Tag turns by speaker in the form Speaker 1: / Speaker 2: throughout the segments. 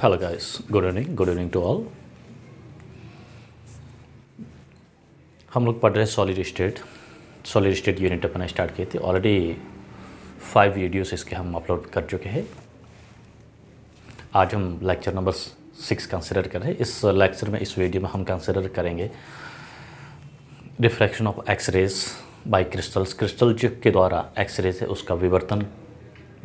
Speaker 1: Hello guys, good evening to all. हम लोग पढ़ रहे सॉलिड स्टेट यूनिट अपना स्टार्ट किए थे। ऑलरेडी 5 वीडियोस इसके हम अपलोड कर चुके हैं। आज हम लेक्चर नंबर 6 कंसिडर कर रहे हैं। इस लेक्चर में, इस वीडियो में हम कंसिडर करेंगे refraction of X rays by crystals. Crystal के द्वारा एक्स रेज है उसका विवर्तन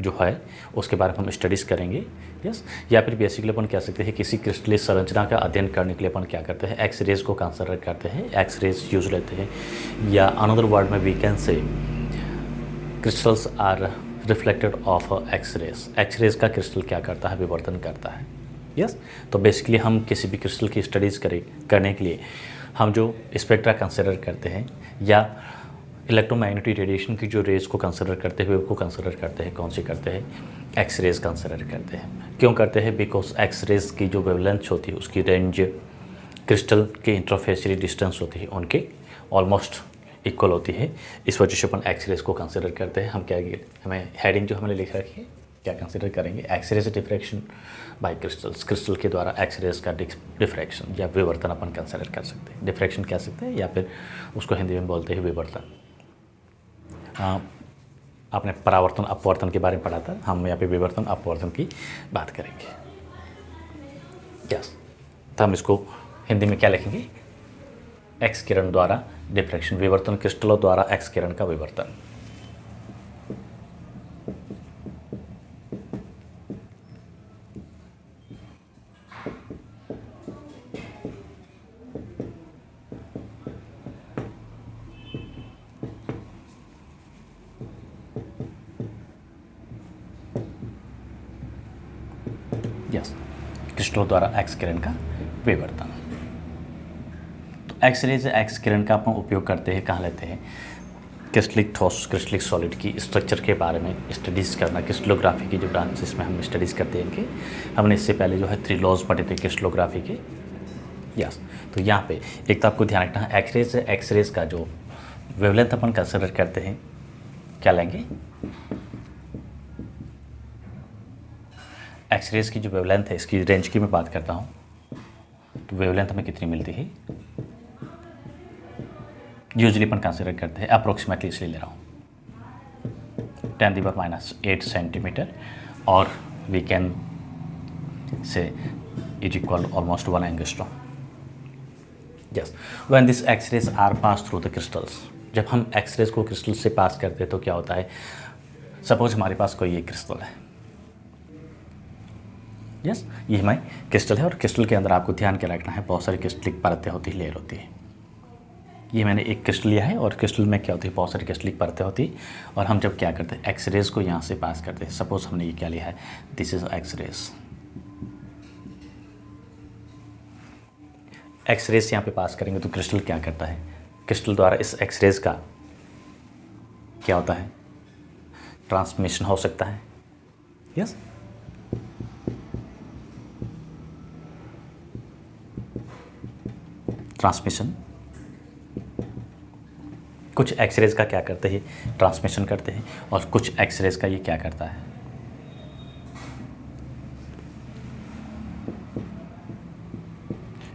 Speaker 1: जो है उसके बारे में हम स्टडीज़ करेंगे। यस, या फिर बेसिकली अपन कह सकते हैं किसी क्रिस्टलीय संरचना का अध्ययन करने के लिए अपन क्या करते हैं, एक्स रेज को कंसिडर करते हैं, एक्स रेज यूज लेते हैं, या अनदर वर्ड में we can say crystals are reflected off X rays. X rays का क्रिस्टल क्या करता है, विवर्तन करता है। यस, तो बेसिकली हम किसी भी क्रिस्टल की स्टडीज़ करने के लिए हम जो स्पेक्ट्रा कंसिडर करते हैं या इलेक्ट्रोमैग्नेटिक रेडिएशन की जो रेज को कंसिडर करते हैं वो कंसिडर करते हैं, कौन सी करते हैं, एक्स रेज कंसिडर करते हैं। क्यों करते हैं? बिकॉज एक्स रेज की जो वेवलेंथ होती है उसकी रेंज क्रिस्टल के इंटरफेसियली डिस्टेंस होती है उनके ऑलमोस्ट इक्वल होती है। इस वजह से अपन एक्स रेज को कंसिडर करते हैं। हम क्या, हमें हेडिंग जो हमने लिख रखी है क्या कंसिडर करेंगे, X rays diffraction by crystals. Crystal के द्वारा एक्स रेज का डिफ्रैक्शन या विवर्तन अपन कंसिडर कर सकते हैं। डिफ्रैक्शन कह सकते हैं या फिर उसको हिंदी में बोलते हैं विवर्तन। आपने परावर्तन अपवर्तन के बारे में पढ़ा था, हम यहाँ पे विवर्तन अपवर्तन की बात करेंगे। यस, तो हम इसको हिंदी में क्या लिखेंगे, एक्स किरण द्वारा डिफ्रैक्शन, विवर्तन, क्रिस्टलों द्वारा एक्स किरण का विवर्तन। यस, क्रिस्टलों द्वारा एक्स किरण का विवर्तन। तो एक्स रेज एक्स किरण का अपन उपयोग करते हैं, कहाँ लेते हैं, क्रिस्टलिक ठोस क्रिस्टलिक सॉलिड की स्ट्रक्चर के बारे में स्टडीज़ करना। क्रिस्टलोग्राफी की जो ब्रांचेस में हम स्टडीज़ करते हैं इनके, हमने इससे पहले जो है 3 लॉज पढ़े थे क्रिस्टलोग्राफी के। यस, तो यहाँ पे एक तो आपको ध्यान रखना है, एक्स रेज का जो वेवलेंथ अपन कंसिडर करते हैं क्या लेंगे, एक्स रेज की जो वेवलेंथ है इसकी रेंज की मैं बात करता हूँ, तो वेवलेंथ हमें कितनी मिलती है, यूजली अपन कंसिडर करते हैं, अप्रोक्सीमेटली इसलिए ले रहा हूँ 10⁻⁸ सेंटीमीटर, और we can say is equal almost 1 angstrom. Yes, when this X rays are pass through the crystals, जब हम एक्स रेज को क्रिस्टल से पास करते हैं तो क्या होता है, सपोज हमारे पास कोई एक क्रिस्टल है। यस, ये हमारी क्रिस्टल है और क्रिस्टल के अंदर आपको ध्यान के रखना है बहुत सारी क्रिस्टलिक परतें होती है, लेयर होती है। ये मैंने एक क्रिस्टल लिया है और क्रिस्टल में क्या होती है, बहुत सारी क्रिस्टलिक परतें होती है, और हम जब क्या करते हैं, एक्स रेज को यहाँ से पास करते हैं। सपोज हमने ये क्या लिया है, this is X rays. X rays यहाँ पे पास करेंगे तो क्रिस्टल क्या करता है, क्रिस्टल द्वारा इस एक्स रेज का क्या होता है, ट्रांसमिशन हो सकता है। यस, ट्रांसमिशन, कुछ एक्स रेज का क्या करते हैं, ट्रांसमिशन करते हैं, और कुछ एक्स रेज का ये क्या करता है,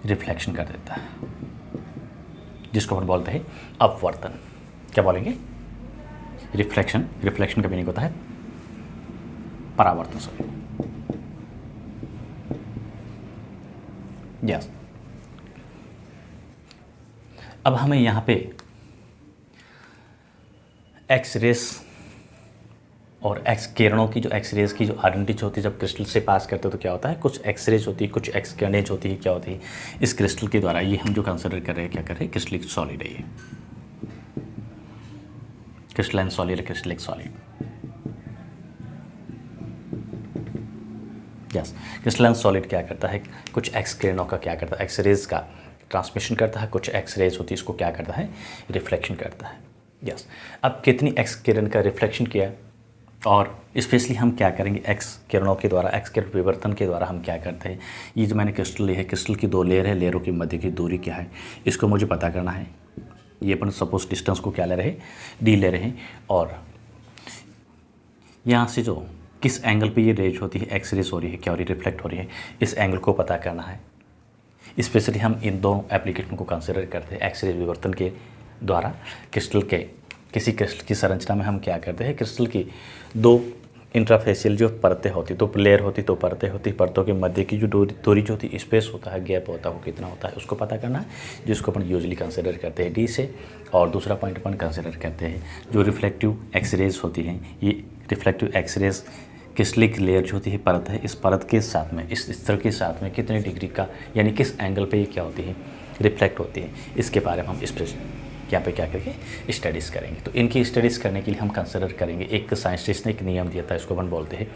Speaker 1: रिफ्लेक्शन कर देता है, जिसको हम बोलते हैं अपवर्तन। क्या बोलेंगे, रिफ्लेक्शन। रिफ्लेक्शन का मीनिंग होता है परावर्तन। Sorry, yes. अब हमें यहाँ पे एक्स रेज और एक्स किरणों की, जो एक्स रेज की जो आइडेंटिटी होती है जब क्रिस्टल से पास करते हो तो क्या होता है, कुछ एक्स रेज होती है, कुछ एक्स किरणें होती है। क्या होती है, इस क्रिस्टल के द्वारा, ये हम जो कंसिडर कर रहे हैं, क्या कर रहे हैं, क्रिस्टलिक सॉलिड है ये, crystalline solid, crystallic solid. Yes, crystalline solid क्या करता है, कुछ एक्स किरणों का क्या करता है, एक्स रेज का ट्रांसमिशन करता है, कुछ एक्स रेज होती है इसको क्या करता है, रिफ्लेक्शन करता है। यस, अब कितनी एक्स किरण का रिफ्लेक्शन किया, और स्पेशली हम क्या करेंगे, एक्स किरणों के द्वारा, एक्स किरण विवर्तन के द्वारा हम क्या करते हैं, ये जो मैंने क्रिस्टल ली है, क्रिस्टल की 2 लेयर है, लेयरों के मध्य की दूरी क्या है, इसको मुझे पता करना है। ये अपन सपोज डिस्टेंस को क्या ले रहे हैं, डी ले रहे हैं, और यहाँ से जो किस एंगल पे ये रेज होती है, एक्स रेज हो रही है, क्या हो रही है, रिफ्लेक्ट हो रही है, इस एंगल को पता करना है। स्पेशली हम इन दो एप्लीकेशन को कंसिडर करते हैं। एक्स रे विवर्तन के द्वारा क्रिस्टल के किसी क्रिस्टल की संरचना में हम क्या करते हैं, क्रिस्टल की दो इंट्राफेशियल जो परतें होती, तो लेयर होती, तो परतें होती, परतों के मध्य की जो दूरी जो होती, स्पेस होता है, गैप होता है, वो कितना होता है उसको पता करना है, जिसको अपन यूजली कंसिडर करते हैं डी से। और दूसरा पॉइंट अपन कंसिडर करते हैं जो रिफ्लेक्टिव एक्सरेज होती हैं। ये रिफ्लेक्टिव एक्सरेज क्रिस्टलिक लेयर जो होती है, परत है, इस परत के साथ में, इस स्तर के साथ में कितने डिग्री का, यानी किस एंगल पे ये क्या होती है, रिफ्लेक्ट होती है, इसके बारे में हम इस यहाँ पे क्या करके स्टडीज़ करेंगे। तो इनकी स्टडीज़ करने के लिए हम कंसिडर करेंगे, एक साइंटिस्ट ने एक नियम दिया था, इसको अपन बोलते हैं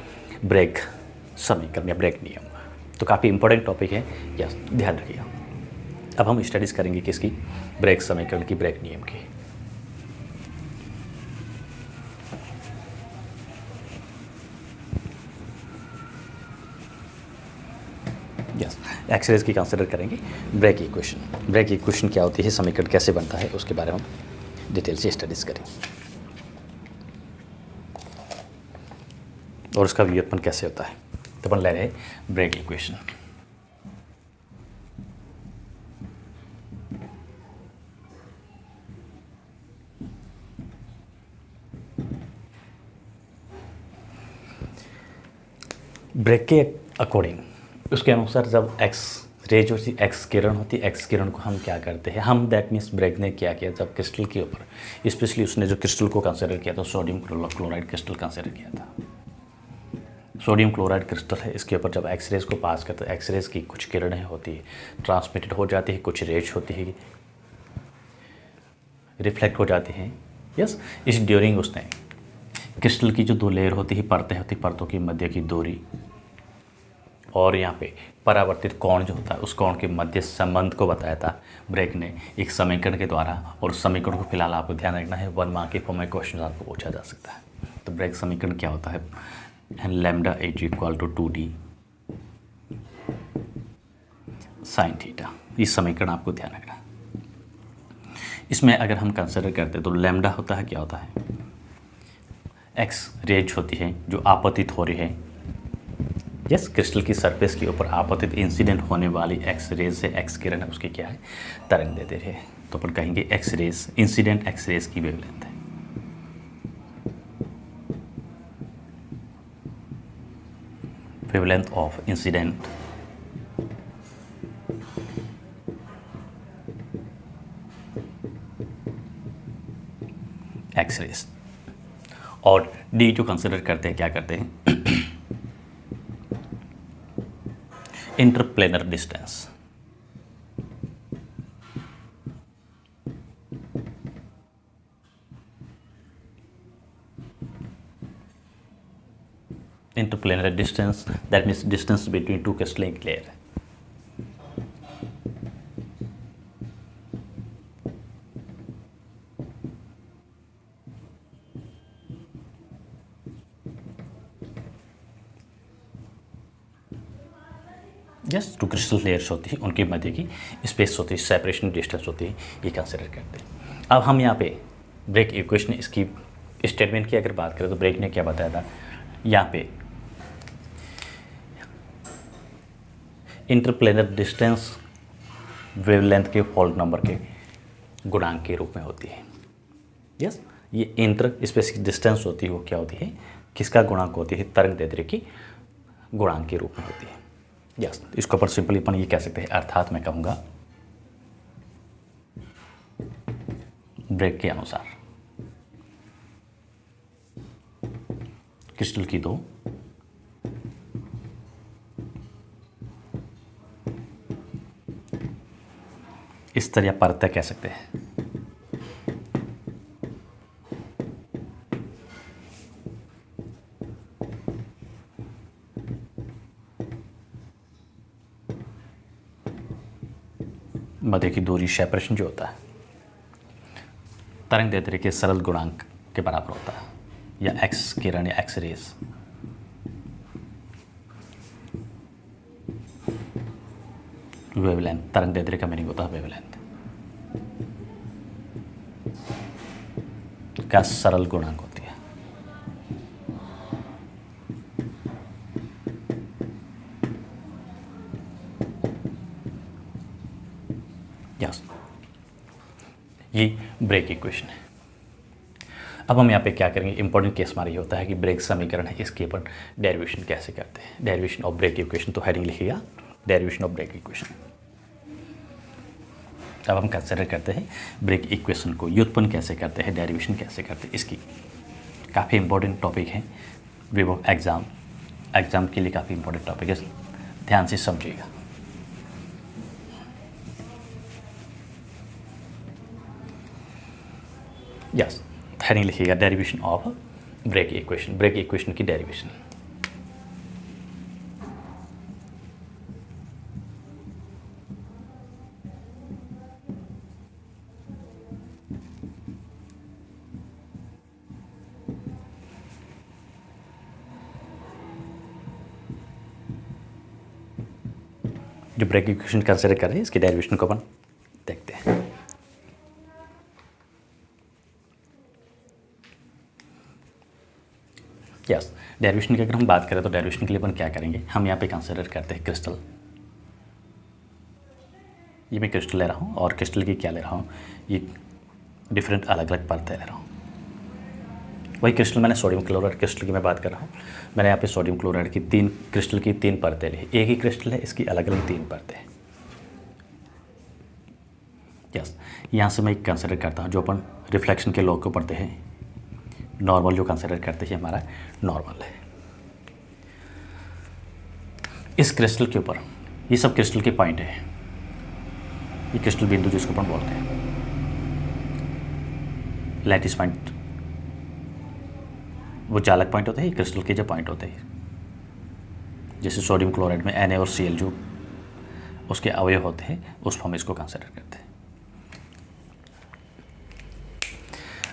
Speaker 1: ब्रैग समीकरण या ब्रैग नियम। तो काफ़ी इंपॉर्टेंट टॉपिक है, या ध्यान रखिएगा। अब हम स्टडीज़ करेंगे किसकी, ब्रैग समीकरण की, ब्रैग नियम की। यस, एक्सरेज की कंसिडर करेंगे। ब्रैग इक्वेशन, ब्रैग इक्वेशन क्या होती है, समीकरण कैसे बनता है, उसके बारे में हम डिटेल से स्टडीज़ करेंगे, और उसका व्युत्पन्न कैसे होता है। तो अपन ले रहे हैं ब्रैग इक्वेशन। ब्रैग के अकॉर्डिंग, उसके अनुसार जब एक्स रे जो सी एक्स किरण होती है, एक्स किरण को हम क्या करते हैं, हम दैट मीन्स ब्रैग ने क्या किया, जब क्रिस्टल के ऊपर, स्पेशली उसने जो क्रिस्टल को कंसिडर किया था, सोडियम क्लोराइड क्रिस्टल कंसिडर किया था। सोडियम क्लोराइड क्रिस्टल है, इसके ऊपर जब एक्स रेज को पास करते हैं, एक्स रेज की कुछ किरणें होती है, ट्रांसमिटेड हो जाती है, कुछ रेज होती है, रिफ्लेक्ट हो जाती हैं। यस, इस ड्यूरिंग उसने क्रिस्टल की जो दो लेयर होती है, परतें होती, परतों की मध्य की दूरी, और यहाँ पे परावर्तित कोण जो होता है, उस कोण के मध्य संबंध को बताया था ब्रैग ने एक समीकरण के द्वारा। और उस समीकरण को फिलहाल आपको ध्यान रखना है, 1 मार्क के फॉर्म में क्वेश्चन आपको पूछा जा सकता है। तो ब्रैग समीकरण क्या होता है, n lambda is equal to 2d sine theta. इस समीकरण आपको ध्यान रखना है। इसमें अगर हम कंसिडर करते हैं तो लैम्डा होता है, क्या होता है, एक्स रेज होती है जो आपतित हो रही है, यस, क्रिस्टल की सरफेस के ऊपर आपतित इंसिडेंट होने वाली एक्स रेज से, एक्स किरण है उसकी क्या है, तरंग दे रही है। तो अपन कहेंगे X rays, incident X rays की वेवलेंथ है। Wavelength of incident X rays. और डी जो कंसिडर करते हैं, क्या करते हैं, interplanar distance. Interplanar distance, that means distance between two crystalline layer. Just two crystal layers होती है, उनके मध्य की स्पेस होती है, सेपरेशन डिस्टेंस होती है, ये कंसिडर करते हैं। अब हम यहाँ पे ब्रैग इक्वेशन, इसकी स्टेटमेंट की अगर बात करें तो ब्रैग ने क्या बताया था, यहाँ पे इंटरप्लेनर डिस्टेंस वेवलेंथ के होल नंबर के गुणांक के रूप में होती है। यस, ये इंटर स्पेसिफिक डिस्टेंस होती है, वो क्या होती है, किसका गुणांक होती है, तरंग दैर्ध्य की गुणांक के रूप में होती है। यस, इसको पर सिंपली अपन ये कह सकते हैं, अर्थात मैं कहूँगा ब्रैग के अनुसार क्रिस्टल की दो स्तर या परतें कह सकते हैं, मध्य की दूरी, सेपरेशन जो होता है, तरंग दैर्ध्य के सरल गुणांक के बराबर होता है, या एक्स किरण या एक्स रेज वेवलेंथ, तरंग दैर्ध्य का मीनिंग होता है वेवलेंथ का सरल गुणांक होती है। यस, ये ब्रेक इक्वेशन है। अब हम यहाँ पे क्या करेंगे, इंपॉर्टेंट केस हमारा ये होता है कि ब्रेक समीकरण है, इसके अपन डेरिवेशन कैसे करते हैं, डेरिवेशन ऑफ ब्रेक इक्वेशन। तो हेडिंग लिखिएगा डेरिवेशन ऑफ ब्रेक इक्वेशन। अब हम कंसिडर करते हैं ब्रेक इक्वेशन को, व्युत्पन्न कैसे करते हैं, डेरिवेशन कैसे करते हैं, इसकी काफ़ी इंपॉर्टेंट टॉपिक है विवो एग्ज़ाम के लिए काफ़ी इंपॉर्टेंट टॉपिक है, ध्यान से समझिएगा। यस, हेडिंग लिखिएगा derivation of Bragg equation, Bragg equation की डेरिवेशन। जो ब्रेक इक्वेशन कंसिडर कर रहे हैं इसकी डेरिवेशन को अपन देखते हैं। यस, डेरिवेशन की अगर हम बात करें तो डेरिवेशन के लिए अपन क्या करेंगे, हम यहाँ पे कंसिडर करते हैं क्रिस्टल। ये मैं क्रिस्टल ले रहा हूँ और क्रिस्टल की क्या ले रहा हूँ, ये डिफरेंट अलग अलग परतें ले रहा हूँ। वही क्रिस्टल मैंने सोडियम क्लोराइड क्रिस्टल की मैं बात कर रहा हूँ, मैंने यहाँ पे सोडियम क्लोराइड की क्रिस्टल की तीन परतें ली। एक ही क्रिस्टल है, इसकी अलग अलग तीन परतें। यस, यहाँ से मैं कंसिडर करता हूँ जो अपन रिफ्लेक्शन के लॉ को पढ़ते हैं, नॉर्मल जो कंसिडर करते हैं हमारा नॉर्मल है। इस क्रिस्टल के ऊपर ये सब क्रिस्टल के पॉइंट है, ये क्रिस्टल बिंदु जिसको अपन बोलते हैं लैटिस पॉइंट, वो चालक पॉइंट होते हैं, क्रिस्टल के जो पॉइंट होते हैं। जैसे सोडियम क्लोराइड में Na और Cl जो उसके अवयव होते हैं, उस फॉर्म इसको कंसिडर करते हैं।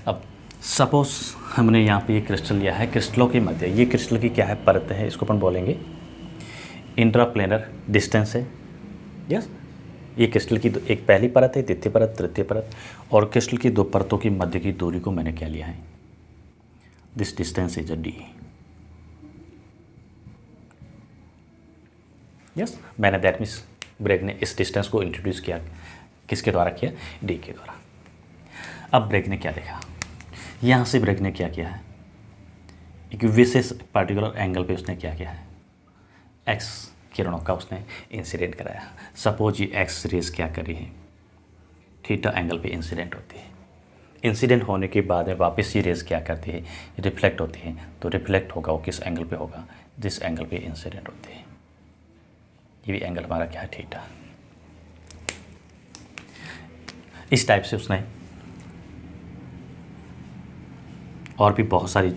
Speaker 1: अब सपोज हमने यहाँ पे ये क्रिस्टल लिया है, क्रिस्टलों के मध्य ये क्रिस्टल की क्या है, परत है, इसको अपन बोलेंगे इंट्राप्लेनर डिस्टेंस है। यस, ये क्रिस्टल की एक पहली परत है, द्वितीय परत, तृतीय परत, और क्रिस्टल की दो परतों की मध्य की दूरी को मैंने क्या लिया है, this distance is a D. Yes, मैंने दैट मीन्स ब्रेक ने इस डिस्टेंस को इंट्रोड्यूस किया, किसके द्वारा किया, डी के द्वारा। अब ब्रेक ने क्या देखा, यहाँ से ब्रेक ने क्या किया है, एक विशेष पार्टिकुलर एंगल पे उसने क्या किया है, एक्स किरणों का उसने इंसिडेंट कराया। सपोज ये एक्स रेज क्या करी है, थीटा एंगल पे इंसिडेंट होती है। इंसिडेंट होने के बाद में वापस ये रेज क्या करती है, रिफ्लेक्ट होती है। तो रिफ्लेक्ट होगा वो किस एंगल पे होगा, जिस एंगल पे इंसिडेंट होती है। ये भी एंगल हमारा क्या है, थीटा। इस टाइप से उसने और भी बहुत सारी,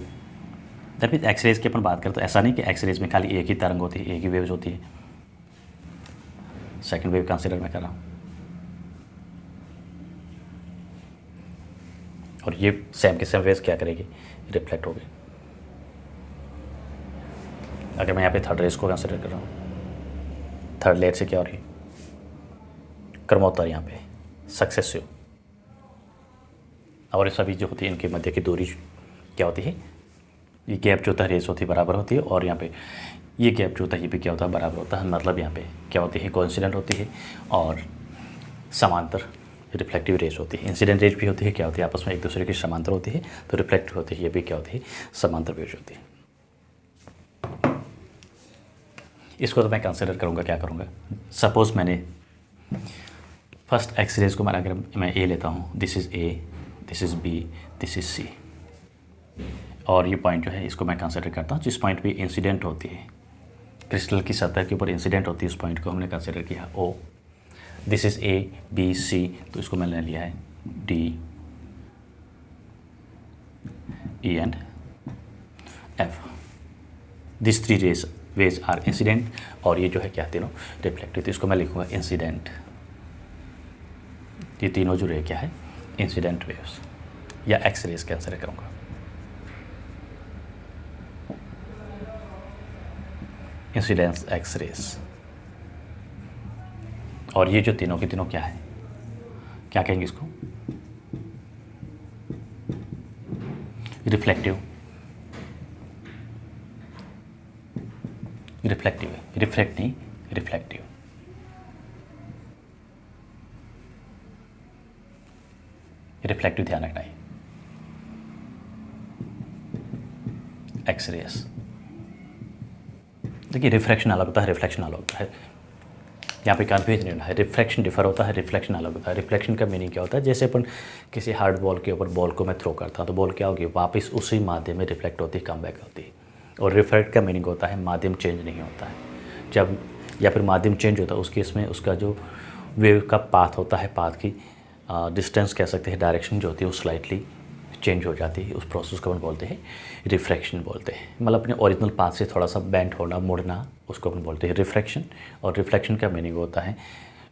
Speaker 1: जब भी एक्सरेज की अपन बात करें तो ऐसा नहीं कि एक्सरेज में खाली एक ही तरंग होती है, एक ही वेव्स होती है। सेकंड वेव कंसिडर मैं कर रहा हूँ, और ये सेम के सेम वेव्स क्या करेगी, रिफ्लेक्ट होगी। अगर मैं यहाँ पे थर्ड रेज को कंसिडर कर रहा हूँ, थर्ड लेयर से क्या हो रही है, क्रमोत्तर यहाँ पे सक्सेसिव, और ये सभी जो होती है इनके मध्य की दूरी क्या होती है, ये गैप जो होता है रेस होती है बराबर होती है, और यहाँ पे ये गैप जो होता है ये भी क्या होता है, बराबर होता है। मतलब यहाँ पे क्या होती है, कोइंसिडेंट होती है और समांतर रिफ्लेक्टिव रेस होती है। इंसिडेंट रेस भी होती है, क्या होती है, आपस में एक दूसरे की समांतर होती है, तो रिफ्लेक्टिव होती है, ये भी क्या होती है, समांतर वेव्स होती है। इसको तो मैं कंसिडर करूँगा, क्या करूँगा, सपोज मैंने फर्स्ट एक्स रेज को अगर मैं ए लेता हूँ, this is A, this is B, this is C, और ये पॉइंट जो है इसको मैं कंसिडर करता हूँ जिस पॉइंट पे इंसिडेंट होती है, क्रिस्टल की सतह के ऊपर इंसिडेंट होती है, उस पॉइंट को हमने कंसिडर किया O. This is A B C, तो इसको मैंने लिया है D E and F. This three ways are incident, और ये जो है क्या तीनों रिफ्लेक्टिव, तो इसको मैं लिखूँगा इंसिडेंट। ये तीनों जो रे क्या है, इंसिडेंट वेव्स या एक्स रेज कंसिडर करूँगा। इंसिडेंस एक्स रेज, और ये जो तीनों की तीनों क्या है, क्या कहेंगे इसको, रिफ्लेक्टिव, रिफ्लेक्टिव है, रिफ्लेक्ट नहीं, रिफ्लेक्टिव। रिफ्लेक्टिव ध्यान रखना है, एक्सरेस। देखिए रिफ्रैक्शन अलग होता है, रिफ्लेक्शन अलग होता है, यहाँ पे कन्फ्यूजन नहीं होना है। रिफ्लेक्शन डिफर होता है, रिफ्लेक्शन अलग होता है। रिफ्लेक्शन का मीनिंग क्या होता है, जैसे अपन किसी हार्ड बॉल के ऊपर बॉल को मैं थ्रो करता हूँ तो बॉल क्या होगी, वापस उसी माध्यम में रिफ्लेक्ट होती है, कम बैक होती है। और रिफ्लेक्ट का मीनिंग होता है माध्यम चेंज नहीं होता है, जब या फिर माध्यम चेंज होता है उस केस में उसका जो वेव का पाथ होता है, पाथ की डिस्टेंस कह सकते हैं, डायरेक्शन जो होती है वो स्लाइटली चेंज हो जाती है। उस प्रोसेस को अपन बोलते हैं रिफ्रैक्शन बोलते हैं, मतलब अपने ओरिजिनल पाथ से थोड़ा सा बेंड होना, मुड़ना, उसको अपन बोलते हैं रिफ्रैक्शन। और रिफ्लेक्शन का मीनिंग होता है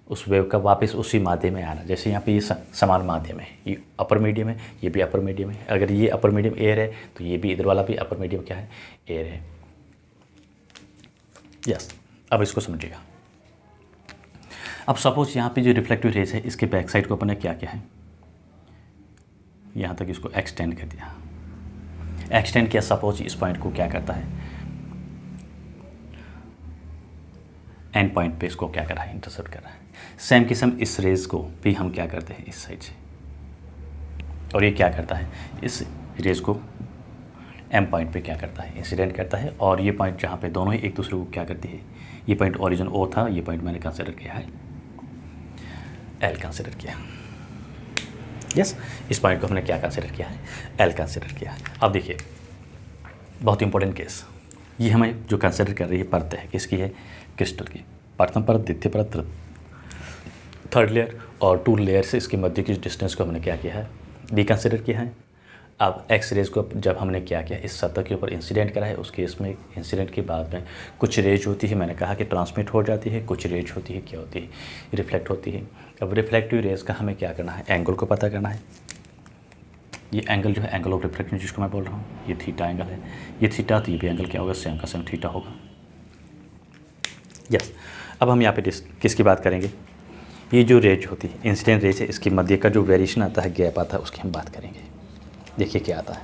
Speaker 1: उस वेव का वापस उसी माध्यम में आना। जैसे यहाँ पे ये समान माध्यम है, ये अपर मीडियम है, ये भी अपर मीडियम है। अगर ये अपर मीडियम एयर है तो ये भी इधर वाला भी अपर मीडियम क्या है, एयर है। यस, अब इसको समझिएगा। अब सपोज यहाँ पे जो रिफ्लेक्टिव रेज है इसके बैक साइड को अपन ने क्या किया है, यहाँ तक इसको एक्सटेंड कर दिया। एक्सटेंड किया, सपोज इस पॉइंट को क्या करता है, एंड पॉइंट पे इसको क्या कर रहा है, इंटरसेप्ट कर रहा है। सेम किस्म इस रेज को भी हम क्या करते हैं इस साइड से, और ये क्या करता है, इस रेज को एम पॉइंट पे क्या करता है, इंसिडेंट करता है। और ये पॉइंट जहाँ पे दोनों ही एक दूसरे को क्या करती है, ये पॉइंट ओरिजिन ओ था, ये पॉइंट मैंने कंसिडर किया है एल कंसिडर किया। यस, इस पॉइंट को हमने क्या कंसिडर किया है, एल कंसिडर किया। अब देखिए बहुत इंपॉर्टेंट केस, ये हमें जो कंसिडर कर रही है परत है, किसकी है, क्रिस्टल की। प्रथम परत, द्वितीय परत, थर्ड लेयर और टू लेयर से इसके मध्य की डिस्टेंस को हमने क्या किया है, डी कंसिडर किया है। अब एक्स रेज को जब हमने क्या किया, इस सतह के ऊपर इंसिडेंट करा है, उस केस में इंसिडेंट के बाद में कुछ रेज होती है, मैंने कहा कि ट्रांसमिट हो जाती है, कुछ रेज होती है क्या होती है, रिफ्लेक्ट होती है। अब रिफ्लेक्टिव रेज का हमें क्या करना है, एंगल को पता करना है। ये एंगल जो है एंगल ऑफ रिफ्लेक्शन जिसको मैं बोल रहा हूँ, ये थीटा एंगल है, ये थीटा, तो ये भी एंगल क्या होगा, सेम का सेम थीटा होगा। यस, अब हम यहाँ पे किसकी बात करेंगे, ये जो रेज होती है इंसिडेंट रेज है, इसके मध्य का जो वेरिएशन आता है, गैप आता है, उसकी हम बात करेंगे। देखिए क्या आता है,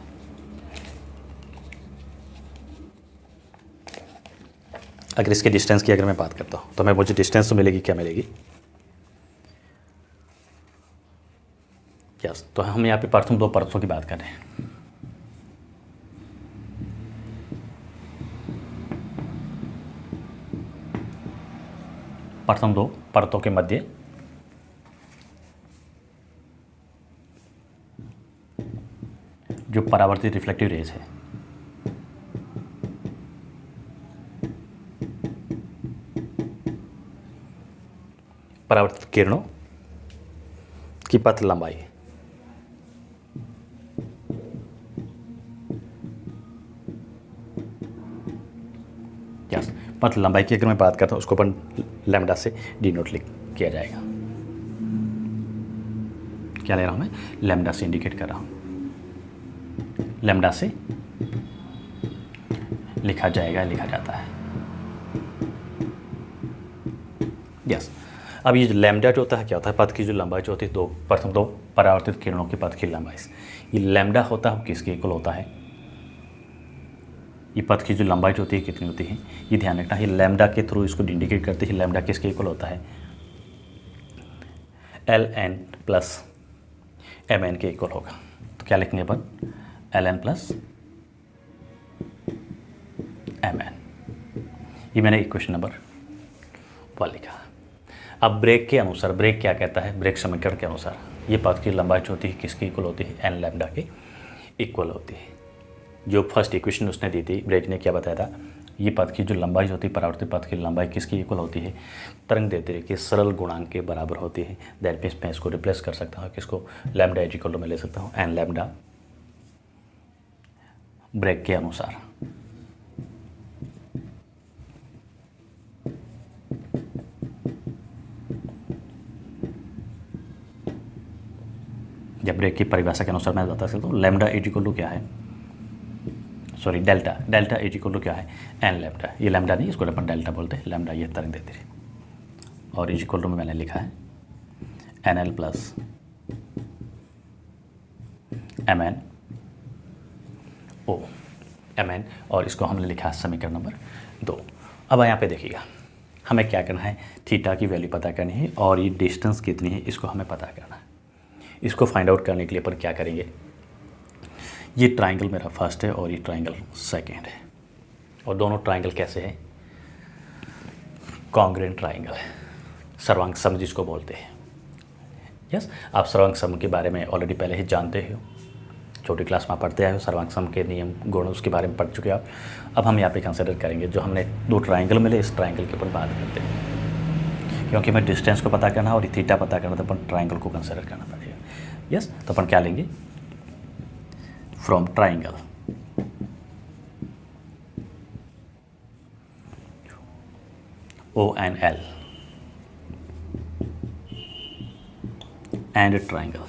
Speaker 1: अगर इसके डिस्टेंस की अगर मैं बात करता हूँ तो मैं मुझे डिस्टेंस तो मिलेगी, क्या मिलेगी, यस। तो हम यहाँ पे प्रथम दो परतों की बात कर रहे हैं। प्रथम दो परतों के मध्य जो परावर्तित रिफ्लेक्टिव रेज है, परावर्तित किरणों की पथ लंबाई, यस, पथ लंबाई की अगर मैं बात करता हूँ उसको अपन लैम्डा से डिनोट किया जाएगा। क्या ले रहा हूँ मैं, लैम्डा से इंडिकेट कर रहा हूँ, लैम्डा से लिखा जाएगा, लिखा जाता है। यस, अब ये लैम्डा जो होता है क्या होता है, पथ की जो लंबाई जो होती है, प्रथम दो परावर्तित किरणों की पथ की लंबाई, ये लैम्डा होता है किसके इक्वल होता है, ये पथ की जो लंबाई जो होती है कितनी होती है, ये ध्यान रखना है। ये लैम्डा के थ्रू इसको इंडिकेट करते हैं, लैम्डा किसके इक्वल होता है, L N plus M N के इक्वल होगा। तो क्या लिखेंगे अपन, L N plus M N, ये मैंने इक्वेशन नंबर 1 लिखा। अब ब्रेक के अनुसार, ब्रेक क्या कहता है, ब्रेक समीकरण के अनुसार ये पथ की लंबाई जो होती है किसके इक्वल होती है, एन लैम्डा के इक्वल होती है। जो फर्स्ट इक्वेशन उसने दी थी, ब्रेक ने क्या बताया था, ये पथ की जो लंबाई होती है, परावर्तित पथ की लंबाई किसकी इक्वल होती है, तरंग देते कि सरल गुणांक के बराबर होती है। दैट मीन्स मैं इसको रिप्लेस कर सकता हूँ, किसको, लैम्डा इज इक्वल टू मैं ले सकता हूँ एन लैम्डा ब्रेक के अनुसार। जब ब्रेक की परिभाषा के अनुसार मैं बता सकता हूँ लैम्डा इज इक्वल टू क्या है, sorry delta, delta is equal to क्या है, एन लैम्डा। ये लैम्डा नहीं, इसको अपन डेल्टा बोलते हैं, लैम्डा ये तरंग देते रही, और इज इक्वल टू में मैंने लिखा है N L plus M N O M N, और इसको हमने लिखा है समीकरण नंबर 2। अब यहाँ पे देखिएगा हमें क्या करना है, थीटा की वैल्यू पता करनी है और ये डिस्टेंस कितनी है इसको हमें पता करना है। इसको फाइंड आउट करने के लिए अपन क्या करेंगे, ये ट्राइंगल मेरा फर्स्ट है और ये ट्राइंगल सेकेंड है, और दोनों ट्राइंगल कैसे हैं, कॉन्ग्रुएंट ट्राइंगल है, सर्वांग सम जिसको बोलते हैं। यस, आप सर्वांग सम के बारे में ऑलरेडी पहले ही जानते हो, छोटी क्लास में पढ़ते आए हो, सर्वांग सम के नियम गुण उसके बारे में पढ़ चुके हो आप। अब हम यहाँ पे कंसिडर करेंगे, जो हमने दो ट्राइंगल मिले, इस ट्राइंगल के ऊपर बात करते हैं, क्योंकि हमें डिस्टेंस को पता करना और थीटा पता करना, तो अपन ट्राइंगल को कंसिडर करना पड़ेगा। यस, तो अपन क्या लेंगे, from triangle ONL and a triangle,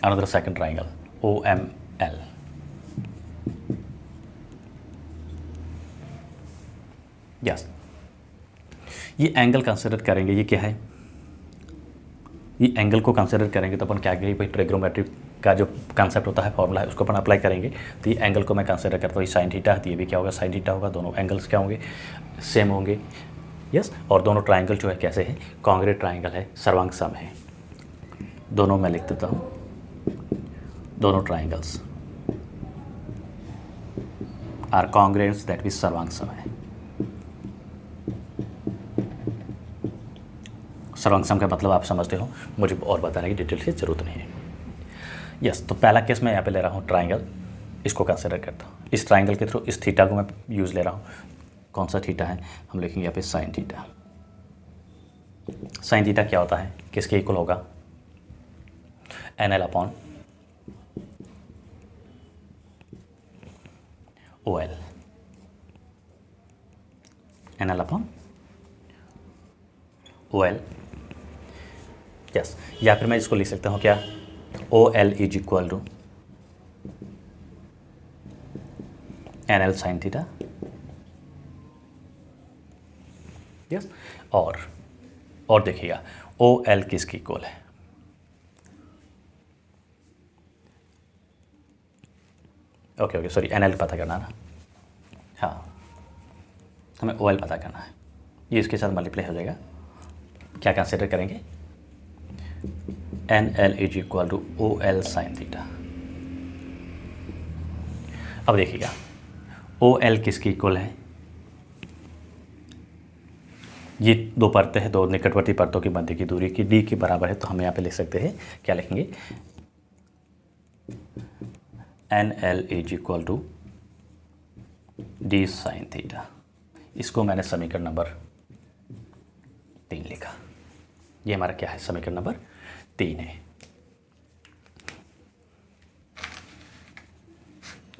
Speaker 1: another second triangle OML. Yes, ये एंगल कंसिडर करेंगे, ये क्या है, ये एंगल को कंसिडर करेंगे तो अपन क्या करेंगे भाई, ट्रिग्नोमेट्री का जो कंसेप्ट होता है, फॉर्मूला है, उसको अपन अप्लाई करेंगे। तो ये एंगल को मैं कंसिडर करता हूँ, ये साइन थीटा है, तो ये भी क्या होगा, साइन थीटा होगा, दोनों एंगल्स क्या होंगे, सेम होंगे। यस, और दोनों ट्राइंगल जो है कैसे है, कॉन्ग्रुएंट ट्राइंगल है, सर्वांग सम है। दोनों मैं लिख देता हूँ, दोनों triangles are congruents, that means सर्वांग सम है। सर्वांग सम का मतलब आप समझते हो, मुझे और बताने की डिटेल की जरूरत नहीं है। यस, तो पहला केस मैं यहाँ पे ले रहा हूँ ट्राइंगल, इसको कंसिडर करता हूँ, इस ट्राइंगल के थ्रू इस थीटा को मैं यूज़ ले रहा हूँ। कौन सा थीटा है, हम लिखेंगे यहाँ पे साइन थीटा। साइन थीटा क्या होता है, किसके इक्वल होगा, NL upon OL, NL upon OL। Yes, या फिर मैं इसको लिख सकता हूँ क्या, OL is equal to NL sine theta. Yes, और देखिएगा OL किसकी इक्वल है, ओके सॉरी, NL पता करना ना, हाँ हमें OL पता करना है, ये इसके साथ मल्टीप्लाई हो जाएगा। क्या कंसिडर करेंगे, NL is equal to OL sine theta. अब देखिएगा OL किसकी इक्वल है, ये दो परतें हैं, दो निकटवर्ती परतों की मध्य की दूरी की D के बराबर है, तो हम यहाँ पे लिख सकते हैं, क्या लिखेंगे, NL is equal to D sine theta. इसको मैंने समीकरण नंबर 3 लिखा, ये हमारा क्या है, समीकरण नंबर 3 है।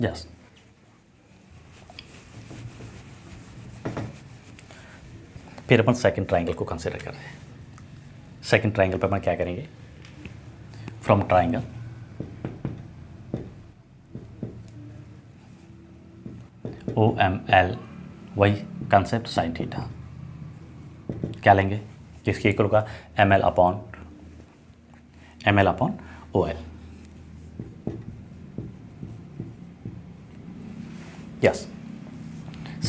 Speaker 1: यस, फिर अपन सेकंड ट्राइंगल को कंसिडर कर रहे हैं। सेकंड ट्राइंगल पर अपन क्या करेंगे, फ्रॉम ट्राइंगल OML, वही कंसेप्ट साइन थीटा, क्या लेंगे, किसकी इक्वल होगा, ML upon OL। Yes,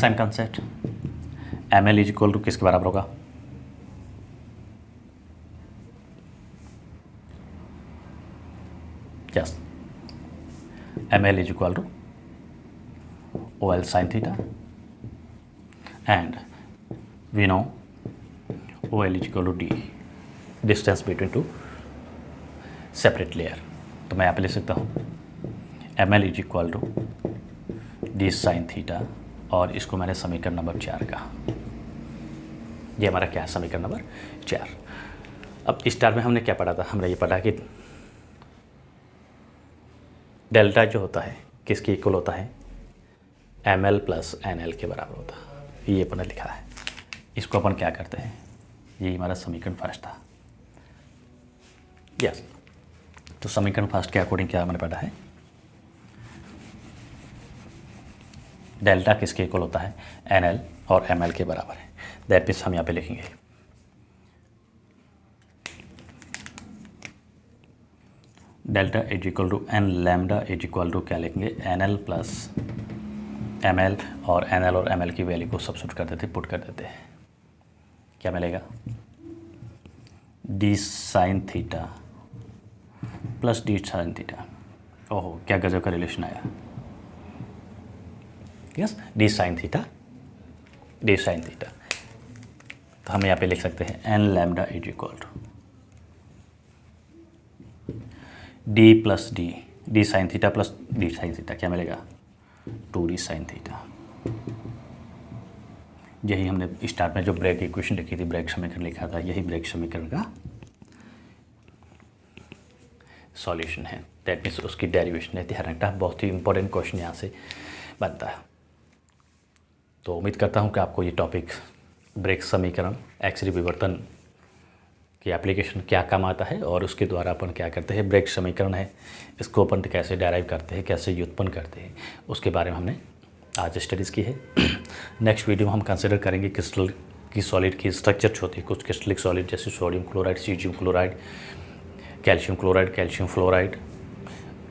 Speaker 1: same concept, ML is equal to किसके बराबर होगा, yes, ML is equal to OL sin theta, and we know OL is equal to D, distance between two separate layer। तो मैं यहाँ पे लिख सकता हूँ ML is equal to D sin theta, और इसको मैंने समीकरण नंबर 4 कहा। ये हमारा क्या है, समीकरण नंबर 4। अब स्टार में हमने क्या पढ़ा था, हमने ये पढ़ा कि डेल्टा जो होता है किसकी इक्वल होता है, ML प्लस NL के बराबर होता है, ये अपन ने लिखा है। इसको अपन क्या करते हैं, ये हमारा समीकरण फर्स्ट था। यस, तो समीकरण फर्स्ट के अकॉर्डिंग क्या हमने पढ़ा है, डेल्टा किसके इक्वल होता है, NL और ML के बराबर है। दैट मीन्स हम यहाँ पे लिखेंगे delta is equal to N lambda is equal to क्या लिखेंगे, NL प्लस ML, और NL और ML की वैल्यू को सब्स्टिट्यूट कर देते, पुट कर देते हैं, क्या मिलेगा, D sine theta plus D sine theta. ओहो, क्या गजब का रिलेशन आया। Yes, D sine theta, D sine theta. तो हम यहाँ पे लिख सकते हैं N lambda is equal to D plus D sine theta plus D sine theta, क्या मिलेगा 2d साइन थीटा। यही हमने स्टार्ट में जो ब्रेक इक्वेशन लिखी थी, ब्रेक समीकरण लिखा था, यही ब्रेक समीकरण का सॉल्यूशन है। दैट मीन्स उसकी डेरिवेशन है। ध्यान रखना, बहुत ही इंपॉर्टेंट क्वेश्चन यहाँ से बनता है। तो उम्मीद करता हूँ कि आपको ये टॉपिक ब्रेक समीकरण, एक्स-रे विवर्तन की एप्लीकेशन क्या काम आता है और उसके द्वारा अपन क्या करते हैं, ब्रेक समीकरण है इसको अपन कैसे डेराइव करते हैं, कैसे व्युत्पन्न करते हैं, उसके बारे में हमने आज स्टडीज़ की है। नेक्स्ट वीडियो में हम कंसिडर करेंगे क्रिस्टल की सॉलिड की स्ट्रक्चर होती है। कुछ क्रिस्टलिक सॉलिड जैसे sodium chloride, caesium chloride, calcium chloride, calcium fluoride,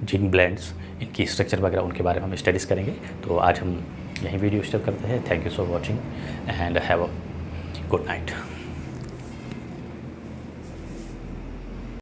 Speaker 1: zinc blends, इनकी स्ट्रक्चर वगैरह उनके बारे में हम स्टडीज़ करेंगे। तो आज हम यही वीडियो स्टार्ट करते हैं। Thank you for watching and have a good night.